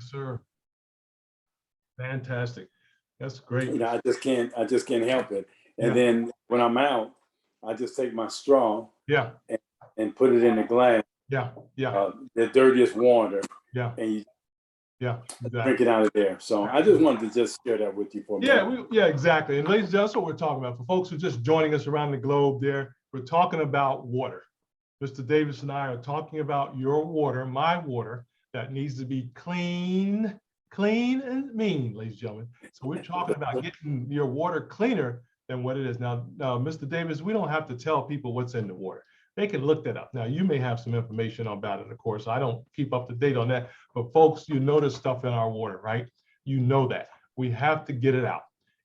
Yes, sir. Fantastic. That's great. You know, I just can't help it. And Yeah. then when I'm out, I just take my straw Yeah. and put it in the glass. Yeah. Yeah. The dirtiest water. Yeah. And you Yeah. Exactly. drink it out of there. So I just wanted to just share that with you for a minute. Yeah, exactly. And ladies, that's what we're talking about. For folks who are just joining us around the globe there, we're talking about water. Mr. Davis and I are talking about your water, my water, that needs to be clean and mean, ladies and gentlemen. So we're talking about getting your water cleaner than what it is. Now, Mr. Davis, we don't have to tell people what's in the water. They can look that up. Now, you may have some information about it, of course. I don't keep up to date on that. But folks, you know there's stuff in our water, right? You know that. We have to get it out.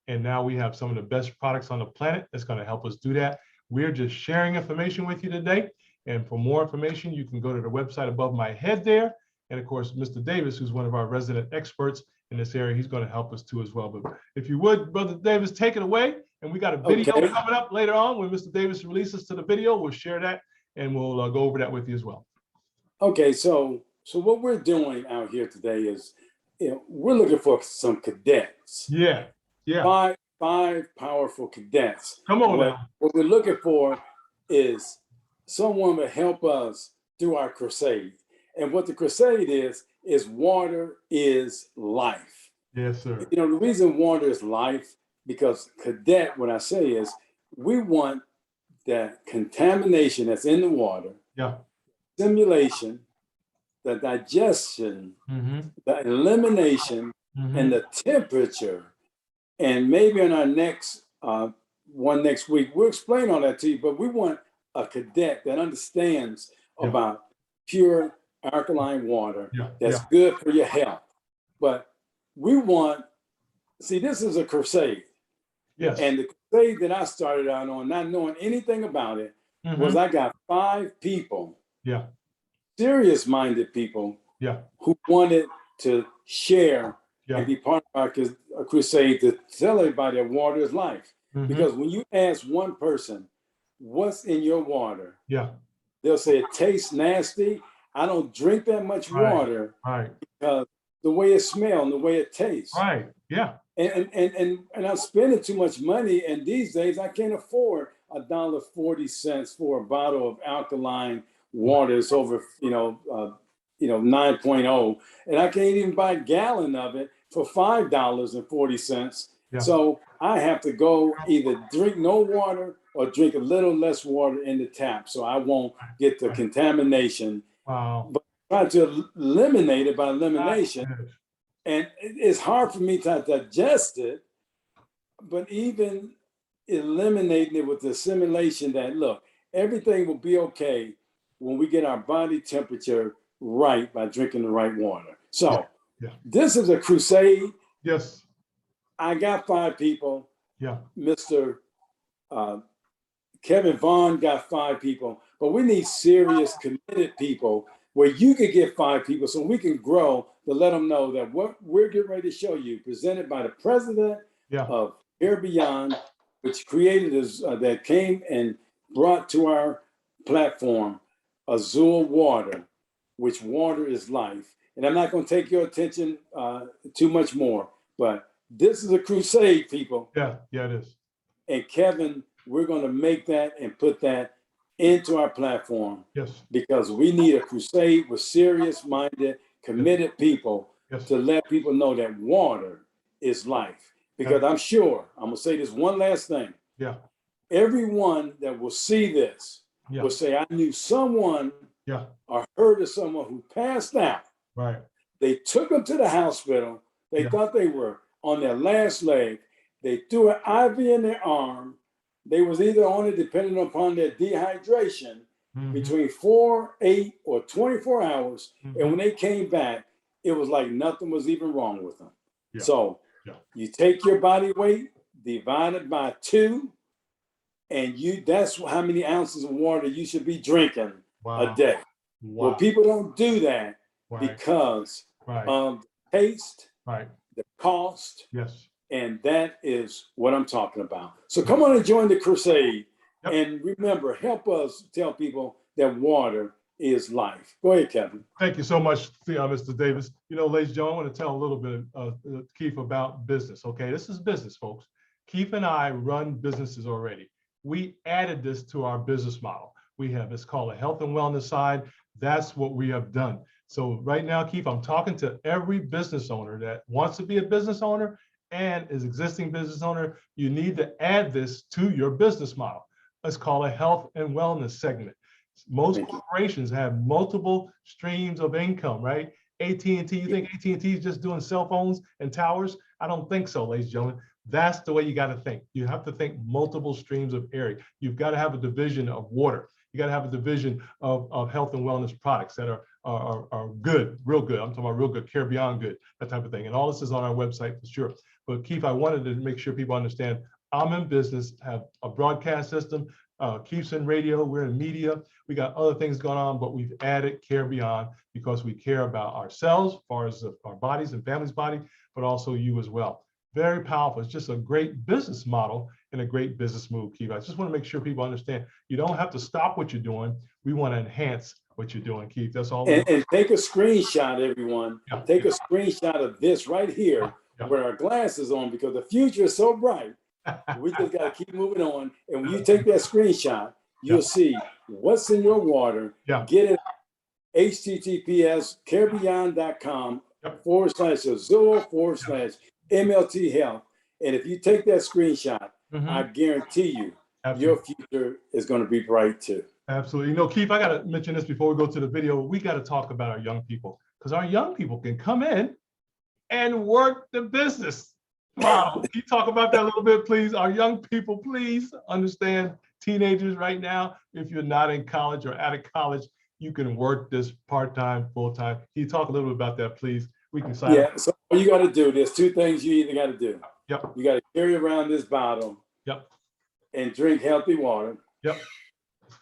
And now we have some of the best products on the planet that's going to help us do that. We're just sharing information with you today. And for more information, you can go to the website above my head there. And of course, Mr. Davis, who's one of our resident experts in this area, he's going to help us too as well. But if you would, Brother Davis, take it away. And we got a video coming up later on when Mr. Davis releases to the video. We'll share that and we'll go over that with you as well. Okay, so what we're doing out here today is, we're looking for some cadets. Yeah, yeah. Five powerful cadets. Come on now. What we're looking for is someone to help us through our crusade. And what the crusade is water is life. Yes, sir. You know, the reason water is life, because cadet, what I say is, we want that contamination that's in the water, simulation, the digestion, the elimination, and the temperature. And maybe in our next one next week, we'll explain all that to you, but we want a cadet that understands about pure alkaline water that's good for your health. But we want, see, this is a crusade. Yes. And the crusade that I started out on, not knowing anything about it, was I got 5 people, serious-minded people, who wanted to share and be part of our crusade to tell everybody that water is life. Because when you ask one person, what's in your water? They'll say it tastes nasty. I don't drink that much water because the way it smells and the way it tastes. And I'm spending too much money, and these days I can't afford $1.40 for a bottle of alkaline water. It's over 9.0, and I can't even buy a gallon of it for $5.40. So I have to go either drink no water or drink a little less water in the tap, so I won't get the contamination. But try to eliminate it by elimination. And it's hard for me to digest it, but even eliminating it with the assimilation that, look, everything will be okay when we get our body temperature right by drinking the right water. So this is a crusade. Yes. I got 5 people. Mr. Kevin Vaughan got 5 people, but we need serious, committed people where you could get 5 people so we can grow to let them know that what we're getting ready to show you, presented by the president of Here Beyond, which created this, that came and brought to our platform Azul Water, which water is life. And I'm not going to take your attention too much more, but this is a crusade, people. Yeah, it is. And Kevin, we're going to make that and put that into our platform. Because we need a crusade with serious-minded, committed people to let people know that water is life. Because I'm sure, I'm going to say this one last thing. Everyone that will see this will say, I knew someone or heard of someone who passed out. They took them to the hospital. They thought they were on their last leg. They threw an IV in their arm. They was either on it, depending upon their dehydration, between 4, 8, or 24 hours. And when they came back, it was like nothing was even wrong with them. So you take your body weight, divide it by 2, and that's how many ounces of water you should be drinking a day. Well, people don't do that because of taste, the cost, and that is what I'm talking about. So come on and join the crusade. And remember, help us tell people that water is life. Go ahead, Kevin. Thank you so much, Mr. Davis. You know, ladies and gentlemen, I want to tell a little bit of Keith about business. Okay, this is business, folks. Keith and I run businesses already. We added this to our business model. We have, it's called a health and wellness side. That's what we have done. So right now, Keith, I'm talking to every business owner that wants to be a business owner and is existing business owner. You need to add this to your business model. Let's call it health and wellness segment. Most corporations have multiple streams of income, right? AT&T, you think AT&T is just doing cell phones and towers? I don't think so, ladies and gentlemen. That's the way you got to think. You have to think multiple streams of area. You've got to have a division of water. You got to have a division of health and wellness products that are good, real good. I'm talking about real good, care beyond good, that type of thing. And all this is on our website for sure. But Keith, I wanted to make sure people understand I'm in business, have a broadcast system. Keith's in radio, we're in media. We got other things going on, but we've added care beyond because we care about ourselves, as far as our bodies and family's body, but also you as well. Very powerful. It's just a great business model and a great business move, Keith. I just want to make sure people understand you don't have to stop what you're doing. We want to enhance what you're doing, Keith. That's all. And take a screenshot, everyone. Yeah. Take a screenshot of this right here with our glasses on, because the future is so bright. We just got to keep moving on. And when you take that screenshot, you'll see what's in your water. Get it https://carebeyond.com/Azul/MLT Health. And if you take that screenshot, I guarantee you, your future is going to be bright too. Absolutely. You know, Keith, I got to mention this before we go to the video. We got to talk about our young people, because our young people can come in and work the business. Wow. Can you talk about that a little bit, please? Our young people, please understand, teenagers right now, if you're not in college or out of college, you can work this part-time, full-time. Can you talk a little bit about that, please? We can sign up. So all you got to do, there's two things you either got to do. You got to carry around this bottle and drink healthy water.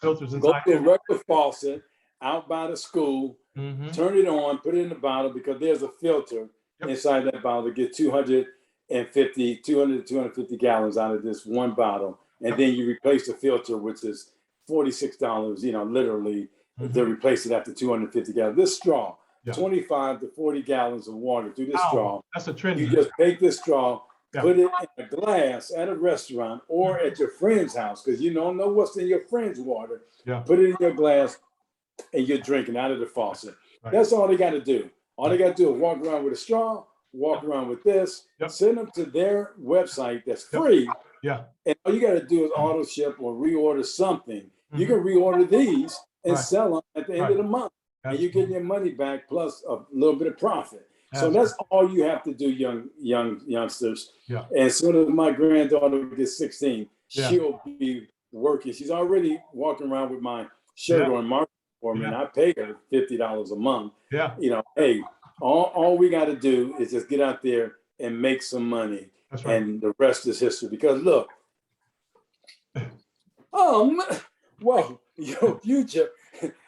Filters inside. Go to a regular faucet out by the school, turn it on, put it in the bottle, because there's a filter inside that bottle to get 200 to 250 gallons out of this one bottle. And then you replace the filter, which is $46, literally, to replace it after 250 gallons. This straw, 25 to 40 gallons of water through this straw. That's a trend. You just take this straw, put it in a glass at a restaurant or at your friend's house, because you don't know what's in your friend's water. Put it in your glass and you're drinking out of the faucet. That's all they got to do. All they got to do is walk around with a straw, walk around with this, send them to their website that's free. And all you got to do is auto ship or reorder something. You can reorder these and sell them at the end of the month. And you get your money back plus a little bit of profit. So that's all you have to do, youngsters. And as soon as my granddaughter gets 16, she'll be working. She's already walking around with my shirt on market for me, and I pay her $50 a month. Hey, all we got to do is just get out there and make some money. And the rest is history. Because look, whoa, your future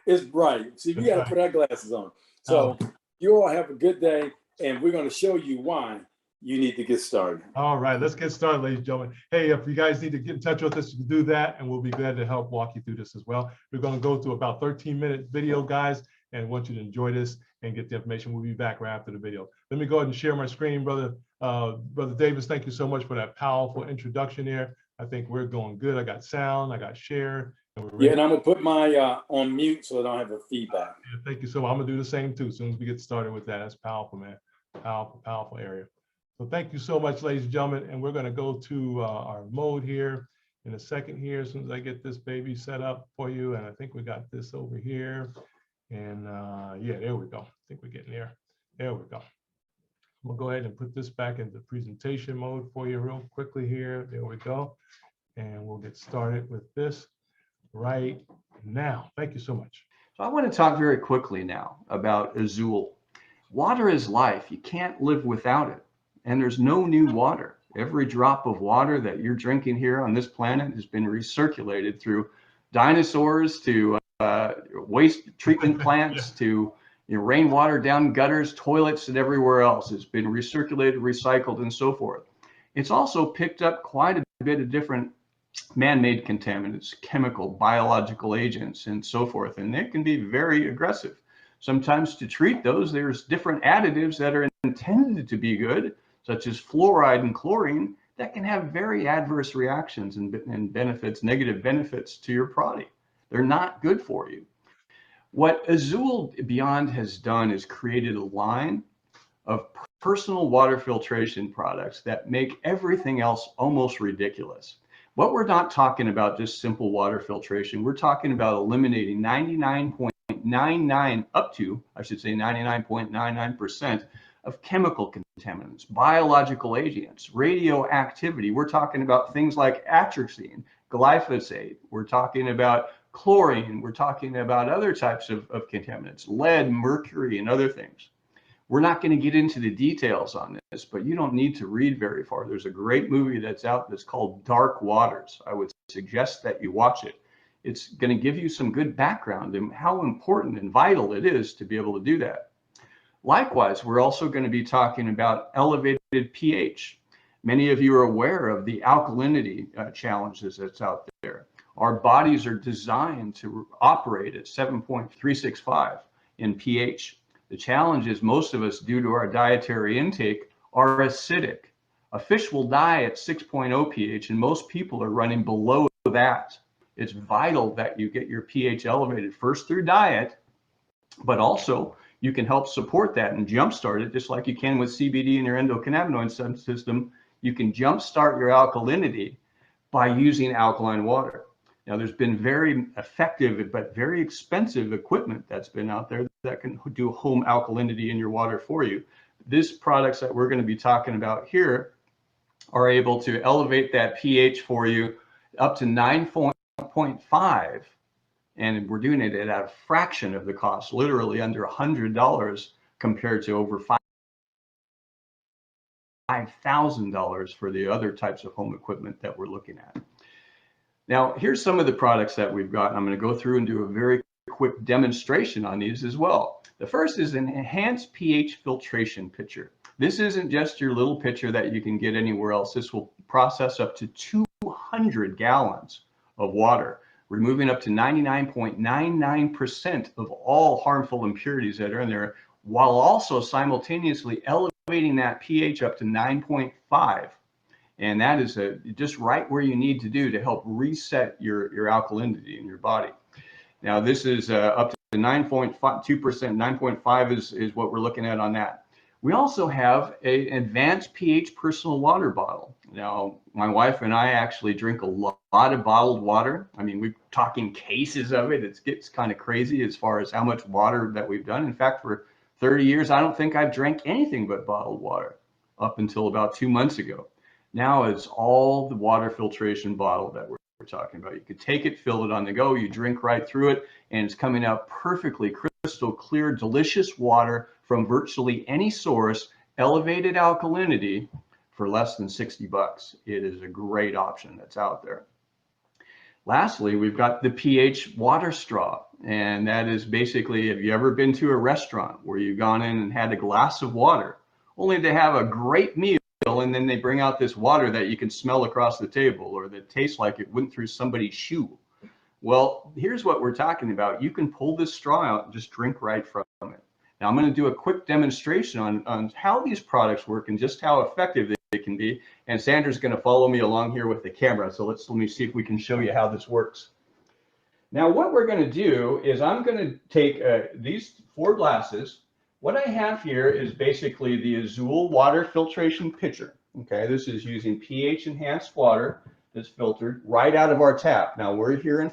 is bright. See, we got to put our glasses on. So you all have a good day, and we're going to show you why you need to get started. All right, let's get started, ladies and gentlemen. Hey, if you guys need to get in touch with us, you can do that, and we'll be glad to help walk you through this as well. We're going to go through about 13-minute video, guys, and I want you to enjoy this and get the information. We'll be back right after the video. Let me go ahead and share my screen, Brother Davis. Thank you so much for that powerful introduction there. I think we're going good. I got sound, I got share. And and I'm going to put my on mute so I don't have a feedback. Thank you so much. I'm going to do the same too as soon as we get started with that. That's powerful, man. Powerful area. So thank you so much, ladies and gentlemen. And we're going to go to our mode here in a second here, as soon as I get this baby set up for you. And I think we got this over here. And there we go. I think we're getting there. There we go. We'll go ahead and put this back into presentation mode for you real quickly here. There we go. And we'll get started with this right now. Thank you so much. So I want to talk very quickly now about Azul. Water is life. You can't live without it. And there's no new water. Every drop of water that you're drinking here on this planet has been recirculated through dinosaurs to waste treatment plants to rainwater down gutters, toilets, and everywhere else. It's been recirculated, recycled, and so forth. It's also picked up quite a bit of different man-made contaminants, chemical, biological agents, and so forth. And they can be very aggressive. Sometimes to treat those, there's different additives that are intended to be good, such as fluoride and chlorine, that can have very adverse reactions and benefits, negative benefits to your body. They're not good for you. What Azul Beyond has done is created a line of personal water filtration products that make everything else almost ridiculous. What we're not talking about just simple water filtration. We're talking about eliminating 99.99 up to, I should say 99.99% of chemical contaminants, biological agents, radioactivity. We're talking about things like atrazine, glyphosate. We're talking about chlorine. We're talking about other types of contaminants, lead, mercury, and other things. We're not going to get into the details on this, but you don't need to read very far. There's a great movie that's out that's called Dark Waters. I would suggest that you watch it. It's going to give you some good background and how important and vital it is to be able to do that. Likewise, we're also going to be talking about elevated pH. Many of you are aware of the alkalinity challenges that's out there. Our bodies are designed to operate at 7.365 in pH. The challenge is most of us, due to our dietary intake, are acidic. A fish will die at 6.0 pH, and most people are running below that. It's vital that you get your pH elevated first through diet, but also you can help support that and jumpstart it, just like you can with CBD and your endocannabinoid system. You can jumpstart your alkalinity by using alkaline water. Now, there's been very effective but very expensive equipment that's been out there that can do home alkalinity in your water for you. These products that we're going to be talking about here are able to elevate that pH for you up to 9.5, and we're doing it at a fraction of the cost, literally under $100 compared to over $5,000 for the other types of home equipment that we're looking at. Now, here's some of the products that we've got. I'm going to go through and do a very quick demonstration on these as well. The first is an enhanced pH filtration pitcher. This isn't just your little pitcher that you can get anywhere else. This will process up to 200 gallons of water, removing up to 99.99% of all harmful impurities that are in there, while also simultaneously elevating that pH up to 9.5. And that is just right where you need to do to help reset your alkalinity in your body. Now, this is up to 9.2%. 9.5 is what we're looking at on that. We also have an advanced pH personal water bottle. Now, my wife and I actually drink a lot of bottled water. I mean, we're talking cases of it. It gets kind of crazy as far as how much water that we've done. In fact, for 30 years, I don't think I've drank anything but bottled water up until about 2 months ago. Now it's all the water filtration bottle that we're talking about. You could take it, fill it on the go, you drink right through it, and it's coming out perfectly crystal clear, delicious water from virtually any source, elevated alkalinity for less than 60 bucks. It is a great option that's out there. Lastly, we've got the pH water straw, and that is basically, have you ever been to a restaurant where you've gone in and had a glass of water, only to have a great meal, and then they bring out this water that you can smell across the table or that tastes like it went through somebody's shoe? Well, here's what we're talking about. You can pull this straw out and just drink right from it. Now, I'm going to do a quick demonstration on how these products work and just how effective they can be. And Sandra's going to follow me along here with the camera. So let me see if we can show you how this works. Now, what we're going to do is I'm going to take these 4 glasses. What I have here is basically the Azul water filtration pitcher. Okay, this is using pH enhanced water that's filtered right out of our tap. Now, we're here in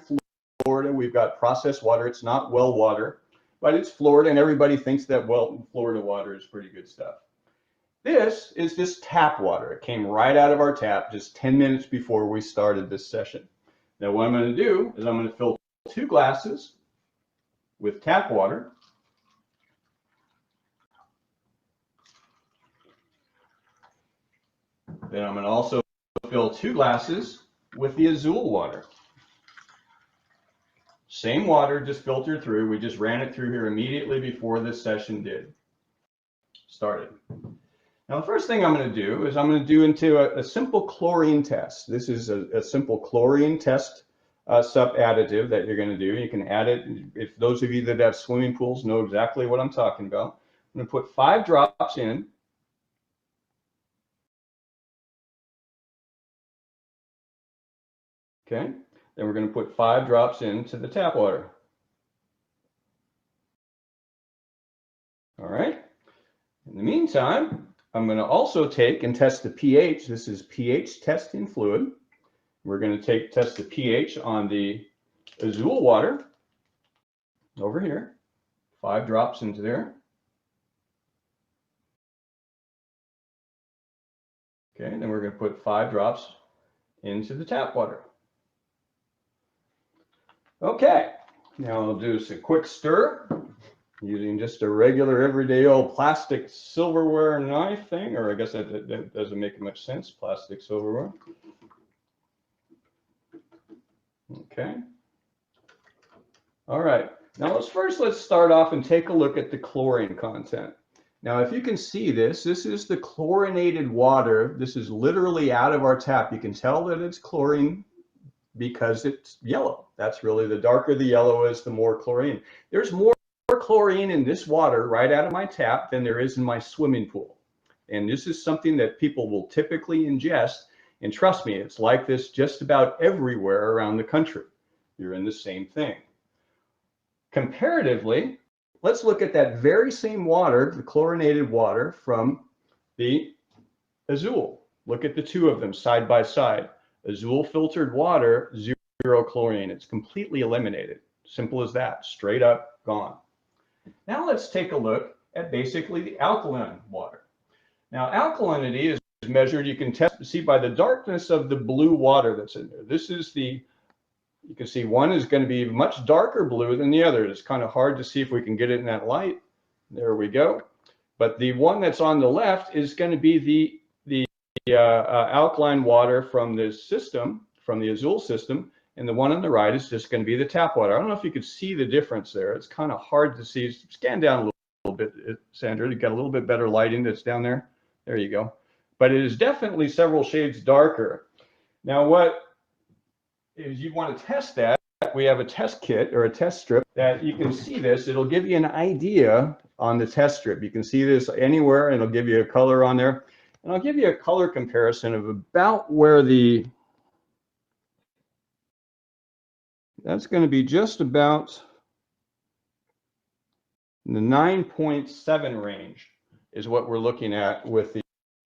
Florida. We've got processed water. It's not well water, but it's Florida, and everybody thinks that, well, Florida water is pretty good stuff. This is just tap water. It came right out of our tap just 10 minutes before we started this session. Now, what I'm going to do is I'm going to fill 2 glasses with tap water. Then I'm going to also fill 2 glasses with the Azul water. Same water, just filtered through. We just ran it through here immediately before this session started. Now, the first thing I'm going to do is I'm going to do into a simple chlorine test. This is a simple chlorine test sup additive that you're going to do. You can add it. If those of you that have swimming pools know exactly what I'm talking about. I'm going to put 5 drops in. Okay. Then we're going to put 5 drops into the tap water. All right. In the meantime, I'm going to also take and test the pH. This is pH testing fluid. We're going to test the pH on the Azul water over here. 5 drops into there. Okay, then we're going to put 5 drops into the tap water. Okay, now I'll do a quick stir using just a regular everyday old plastic silverware knife thing, or I guess that doesn't make much sense, plastic silverware. Okay. All right, now let's start off and take a look at the chlorine content. Now, if you can see this is the chlorinated water. This is literally out of our tap. You can tell that it's chlorine because it's yellow. That's really, the darker the yellow is, the more chlorine. There's more chlorine in this water right out of my tap than there is in my swimming pool. And this is something that people will typically ingest. And trust me, it's like this just about everywhere around the country. You're in the same thing. Comparatively, let's look at that very same water, the chlorinated water from the Azul. Look at the two of them side by side. Azul filtered water, 0 chlorine. It's completely eliminated. Simple as that. Straight up gone. Now let's take a look at basically the alkaline water. Now, alkalinity is measured, you can see by the darkness of the blue water that's in there. This is you can see one is going to be much darker blue than the other. It's kind of hard to see if we can get it in that light. There we go. But the one that's on the left is going to be the alkaline water from the system, from the Azul system, and the one on the right is just going to be the tap water. I don't know if you could see the difference there. It's kind of hard to see. Scan down a little bit, Sandra. You got a little bit better lighting that's down there. There you go. But it is definitely several shades darker. Now, what is, you want to test that, we have a test kit or a test strip that you can see this. It'll give you an idea on the test strip. You can see this anywhere, and it'll give you a color on there. And I'll give you a color comparison of about where that's going to be just about the 9.7 range is what we're looking at with the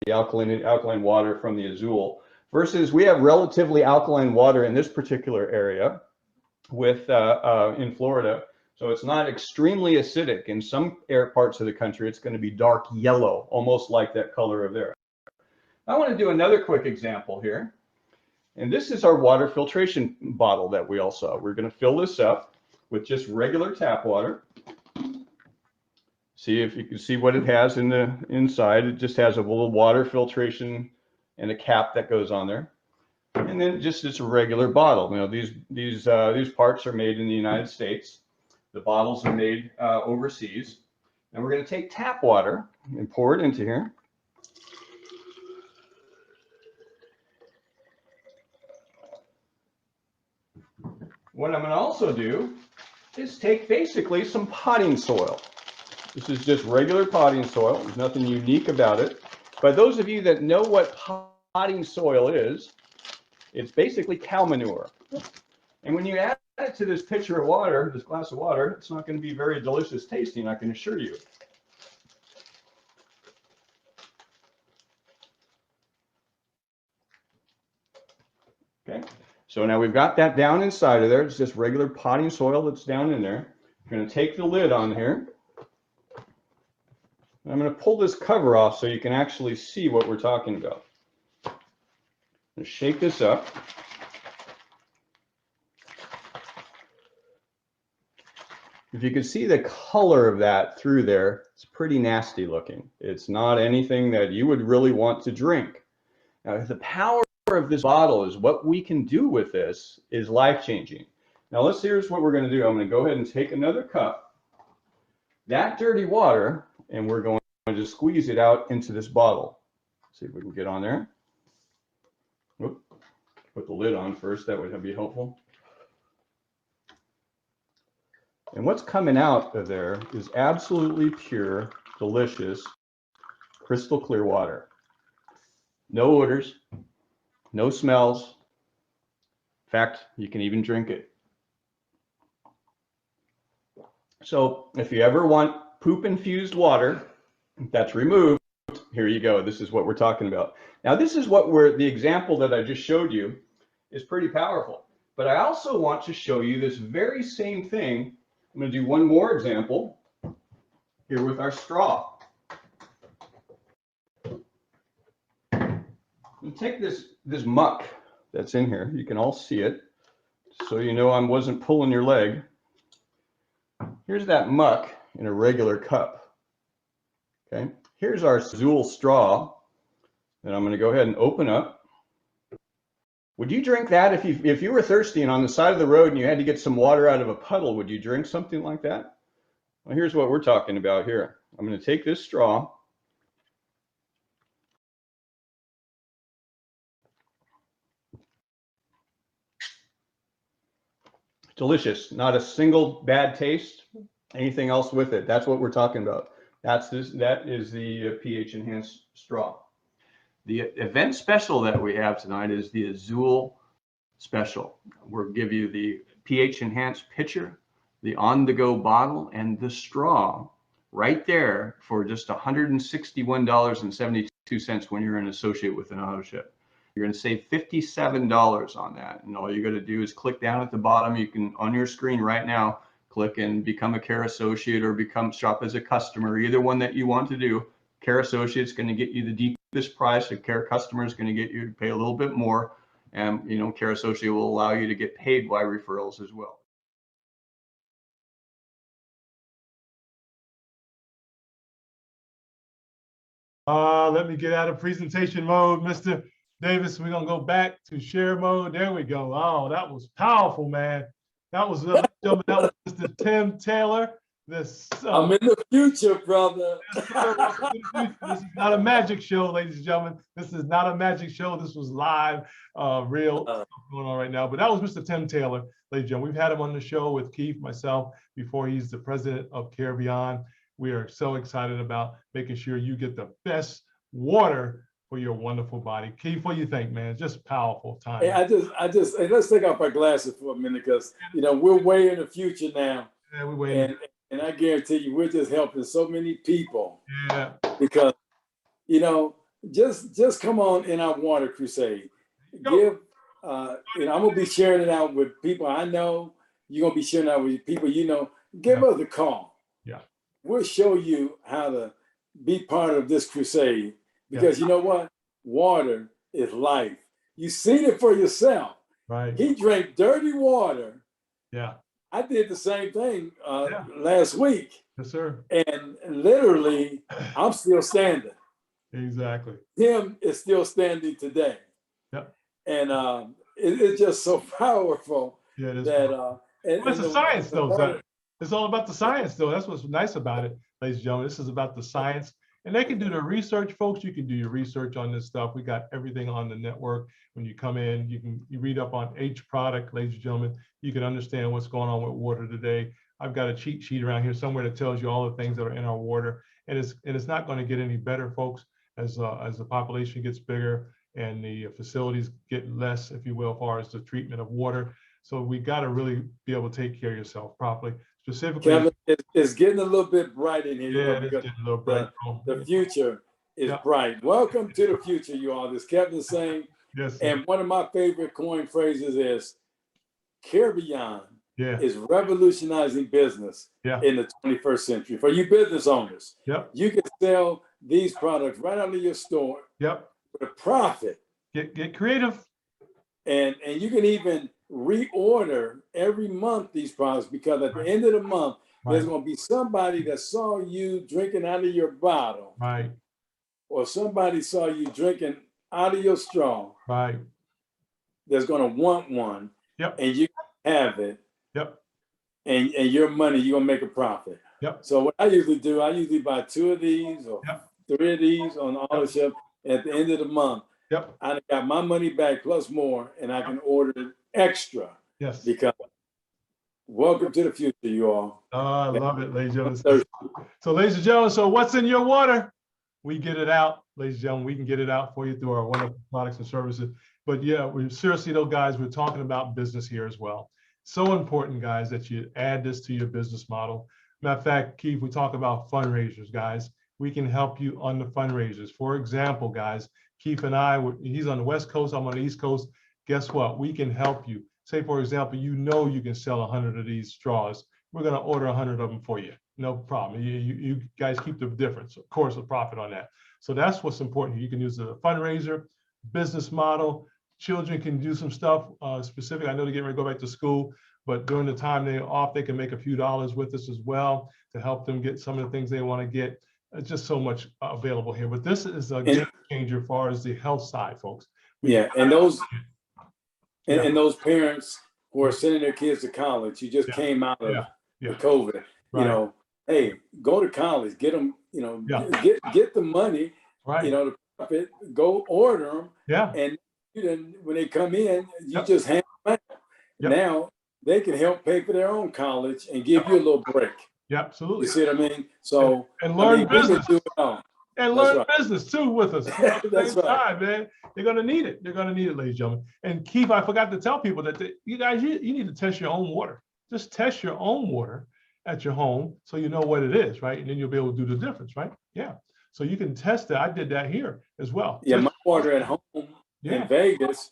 alkaline water from the Azul, versus we have relatively alkaline water in this particular area with in Florida. So it's not extremely acidic. In some parts of the country, it's going to be dark yellow, almost like that color of there. I want to do another quick example here. And this is our water filtration bottle that we all saw. We're going to fill this up with just regular tap water. See if you can see what it has in the inside. It just has a little water filtration and a cap that goes on there. And then just it's a regular bottle. You know, these parts are made in the United States. The bottles are made overseas. And we're going to take tap water and pour it into here. What I'm going to also do is take basically some potting soil. This is just regular potting soil. There's nothing unique about it. But those of you that know what potting soil is, it's basically cow manure. And when you add it to this pitcher of water, this glass of water, it's not going to be very delicious tasting, I can assure you. Okay. So now we've got that down inside of there. It's just regular potting soil that's down in there. I'm going to take the lid on here. I'm going to pull this cover off so you can actually see what we're talking about. I'm going to shake this up. If you can see the color of that through there, it's pretty nasty looking. It's not anything that you would really want to drink. Now, the power of this bottle is what we can do with this is life-changing. Now, here's what we're going to do. I'm going to go ahead and take another cup, that dirty water, and we're going just squeeze it out into this bottle. See if we can get on there. Whoop. Put the lid on first, that would be helpful. And what's coming out of there is absolutely pure, delicious, crystal clear water. No odors, no smells. In fact, you can even drink it. So if you ever want poop infused water that's removed, here you go. This is what we're talking about. Now, this is what the example that I just showed you is pretty powerful. But I also want to show you this very same thing. I'm going to do one more example here with our straw. You take this muck that's in here. You can all see it, so you know I wasn't pulling your leg. Here's that muck in a regular cup. Okay. Here's our Zool straw that I'm going to go ahead and open up. Would you drink that if you were thirsty and on the side of the road and you had to get some water out of a puddle? Would you drink something like that? Well, here's what we're talking about here. I'm going to take this straw. Delicious. Not a single bad taste. Anything else with it. That's what we're talking about. That is the pH enhanced straw. The event special that we have tonight is the Zool special. We'll give you the pH enhanced pitcher, the on-the-go bottle, and the straw right there for just $161.72 when you're an associate with an auto ship. You're going to save $57 on that. And all you're going to do is click down at the bottom. You can, on your screen right now, click and become a Care Associate or shop as a customer, either one that you want to do. Care Associate is going to get you the deepest price. A Care customer is going to get you to pay a little bit more. And, Care Associate will allow you to get paid by referrals as well. Let me get out of presentation mode, Mr. Davis. We're going to go back to share mode. There we go. Oh, that was powerful, man. That was Mr. Tim Taylor. I'm in the future, brother. This is not a magic show, ladies and gentlemen. This is not a magic show. This was live, real stuff going on right now. But that was Mr. Tim Taylor, ladies and gentlemen. We've had him on the show with Keith, myself, before he's the president of Care Beyond. We are so excited about making sure you get the best water for your wonderful body. Keith, what do you think, man? Just powerful time. Hey, hey, let's take off our glasses for a minute because, we're way in the future now. Yeah, we're way and I guarantee you, we're just helping so many people. Yeah. Because, just come on in our water crusade. I'm gonna be sharing it out with people I know. You're gonna be sharing it out with people you know. Give us a call. Yeah. We'll show you how to be part of this crusade. Because you know what? Water is life. You've seen it for yourself. Right. He drank dirty water. Yeah. I did the same thing last week. Yes, sir. And literally, I'm still standing. Exactly. Tim is still standing today. Yep. And it's just so powerful. Yeah, it is. It's the science, though. It's all about the science, though. That's what's nice about it, ladies and gentlemen. This is about the science. And they can do the research, folks. You can do your research on this stuff. We got everything on the network. When you come in, you read up on each product, ladies and gentlemen. You can understand what's going on with water today. I've got a cheat sheet around here somewhere that tells you all the things that are in our water. And it's not going to get any better, folks, as the population gets bigger and the facilities get less, if you will, as far as the treatment of water. So we got to really be able to take care of yourself properly. Specifically, Kevin, it's getting a little bit bright in here. Yeah, it's getting a little bright. The future is bright. Welcome to the future, you all. This Kevin saying. Yes. And one of my favorite coin phrases is Care Beyond is revolutionizing business in the 21st century. For you business owners, you can sell these products right out of your store with a profit. Get creative. And you can even reorder every month these products, because at the end of the month, there's going to be somebody that saw you drinking out of your bottle. Right. Or somebody saw you drinking out of your straw. Right. There's going to want one. Yep. And you have it. Yep. And your money, you're going to make a profit. Yep. So what I usually do, I usually buy 2 of these or Yep. 3 of these on the auto ship. At the end of the month, Yep. I got my money back plus more, and I can order it extra. Yes. Because welcome to the future, you all. Oh, I love it, ladies and gentlemen. So, ladies and gentlemen, so what's in your water? We get it out, ladies and gentlemen. We can get it out for you through our wonderful products and services. But yeah, we seriously though, guys, we're talking about business here as well. So important, guys, that you add this to your business model. Matter of fact, Keith, we talk about fundraisers, guys. We can help you on the fundraisers. For example, guys, Keith and I, he's on the West Coast, I'm on the East Coast. Guess what? We can help you. Say, for example, you know you can sell 100 of these straws. We're going to order 100 of them for you. No problem. You guys keep the difference, of course, the profit on that. So that's what's important. You can use a fundraiser, business model. Children can do some stuff specific. I know they're getting ready to go back to school, but during the time they're off, they can make a few dollars with us as well to help them get some of the things they want to get. It's just so much available here. But this is a game changer as far as the health side, folks. And those and those parents who are sending their kids to college, you just came out of the COVID, you know, hey, go to college, get them, you know, get the money, you know, the profit, go order them, and then when they come in, you just hand them out. Now they can help pay for their own college and give you a little break. Yeah, absolutely. You see what I mean? So and learn business. And learn business too with us at the same time, man. They're gonna need it. They're gonna need it, ladies and gentlemen. And Keith, I forgot to tell people that you guys, you need to test your own water. Just test your own water at your home so you know what it is, right? And then you'll be able to do the difference, right? Yeah. So you can test it. I did that here as well. Yeah, my water at home in Vegas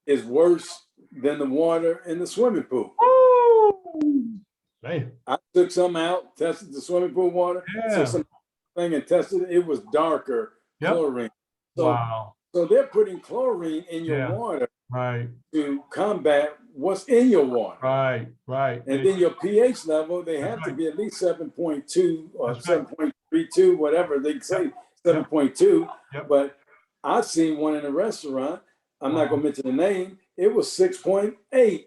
is worse than the water in the swimming pool. Woo! Man. I took some out, tested the swimming pool water, took some thing and tested it. It was darker chlorine. So, so they're putting chlorine in your water to combat what's in your water. Right. And then your pH level, they have to be at least 7.2 or 7.32, whatever they say, 7.2. But I've seen one in a restaurant. I'm not going to mention the name. It was 6.8 pH.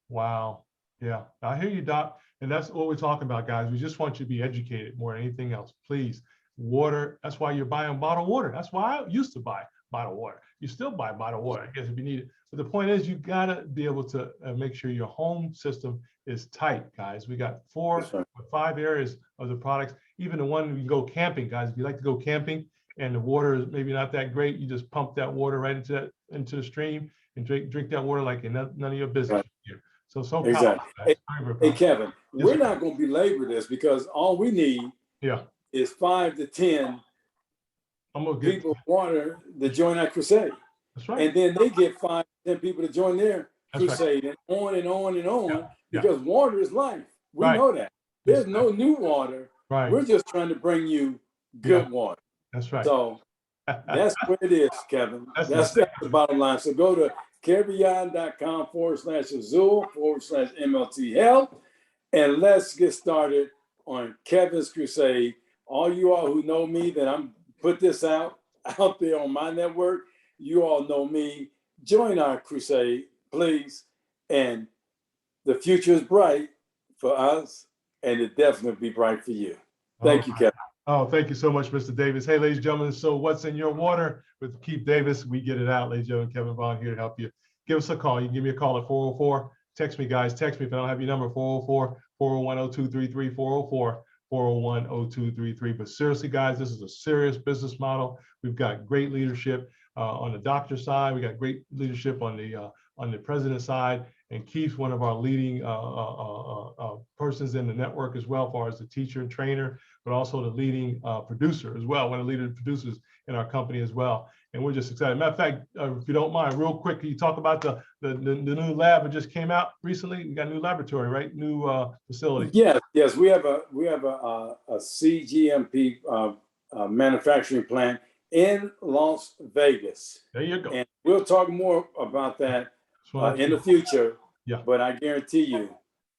Wow. Yeah, I hear you, Doc. And that's what we're talking about, guys. We just want you to be educated more than anything else. Please, water. That's why you're buying bottled water. That's why I used to buy bottled water. You still buy bottled water, I guess, if you need it. But the point is, you got to be able to make sure your home system is tight, guys. We got 4 or 5 areas of the products. Even the one you can go camping, guys. If you like to go camping and the water is maybe not that great, you just pump that water right into the stream and drink that water like none of your business here. So exactly. Hey, Kevin, we're not going to belabor this because all we need is 5 to 10 people water to join our crusade. That's right. And then they get 5 to 10 people to join their crusade and on and on and on because water is life. We know that. There's no new water. We're just trying to bring you good water. That's right. So that's what it is, Kevin. That's the bottom line. So go to caribbean.com/Azul/MLT Health. And let's get started on Kevin's crusade. All you all who know me, that I'm put this out there on my network, you all know me. Join our crusade, please. And the future is bright for us, and it definitely be bright for you. Thank you, Kevin. Oh, thank you so much, Mr. Davis. Hey, ladies and gentlemen, so what's in your water with Keith Davis? We get it out, ladies and gentlemen. Kevin Vaughan here to help you. Give us a call. You can give me a call at 404. Text me, guys. Text me if I don't have your number, 404-401-0233, 404-401-0233. But seriously, guys, this is a serious business model. We've got great leadership on the doctor side. We got great leadership on the president side. And Keith's one of our leading persons in the network as well, as far as the teacher and trainer, but also the leading producer as well, one of the leading producers in our company as well. And we're just excited. Matter of fact, if you don't mind, real quick, can you talk about the new lab that just came out recently? We got a new laboratory, right? New facility. Yes. We have a CGMP manufacturing plant in Las Vegas. There you go. And we'll talk more about that in the future. Yeah. But I guarantee you,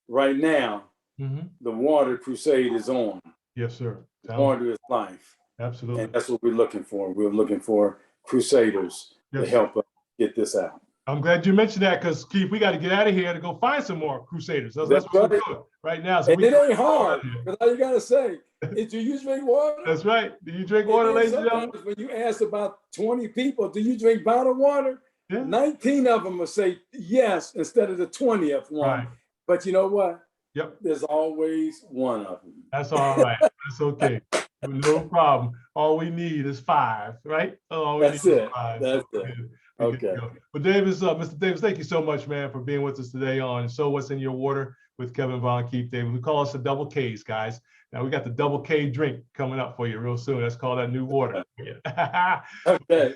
right now, the water crusade is on. Yes, sir. Water is life. Absolutely. And that's what we're looking for. We're looking for crusaders to help us get this out. I'm glad you mentioned that because Keith, we got to get out of here to go find some more Crusaders. That's what we're doing right now. So and it ain't hard. Because all you got to say is, do you drink water? That's right. Do you drink water, ladies and gentlemen? When you ask about 20 people, do you drink bottled water? Yeah. 19 of them will say yes instead of the 20th one. Right. But you know what? Yep. There's always one of them. That's all right. That's okay. No problem. All we need is 5, right? That's it. That's it. Okay. But Davis, Mr. Davis, thank you so much, man, for being with us today on So What's in Your Water with Kevin Vaughan, Keith Davis. We call us the double Ks, guys. Now we got the double K drink coming up for you real soon. That's called that new water. Okay.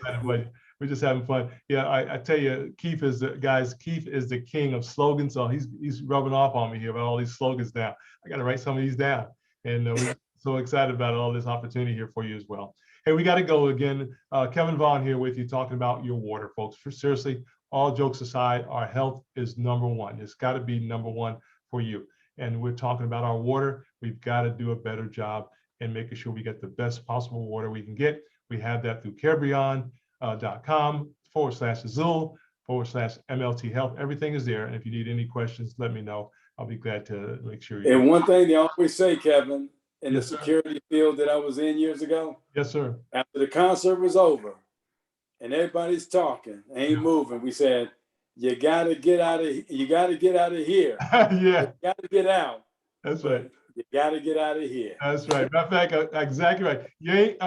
We're just having fun. Yeah, I tell you, Keith is the king of slogans. So he's rubbing off on me here about all these slogans now. I got to write some of these down. And we're so excited about all this opportunity here for you as well. Hey, we got to go again. Kevin Vaughan here with you talking about your water, folks. Seriously, all jokes aside, our health is number one. It's got to be number one for you. And we're talking about our water. We've got to do a better job in making sure we get the best possible water we can get. We have that through carebeyond.com/Azul/MLT Health. Everything is there. And if you need any questions, let me know. I'll be glad to make sure you. And one thing they always say, Kevin, in the security field that I was in years ago. Yes, sir. After the concert was over and everybody's talking, ain't moving, we said, you gotta get out of here. Yeah. You gotta get out. That's right. You gotta get out of here. That's right. Matter of fact, exactly right. You ain't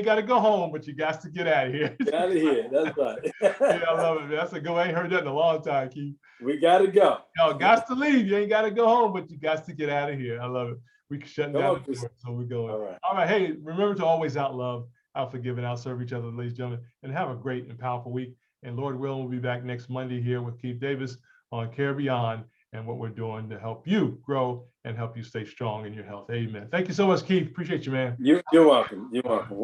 gotta go home, but you got to get out of here. Get out of here. That's right. Yeah, I love it, man. That's a good. I ain't heard that in a long time, Keith. We gotta go. Yo, got to leave. You ain't gotta go home, but you got to get out of here. I love it. We can shut down the door, so we're going. All right. Hey, remember to always out love, out forgive, and out serve each other, ladies and gentlemen, and have a great and powerful week. And Lord willing, we'll be back next Monday here with Keith Davis on Care Beyond and what we're doing to help you grow and help you stay strong in your health. Amen. Thank you so much, Keith. Appreciate you, man. You're welcome. You're welcome.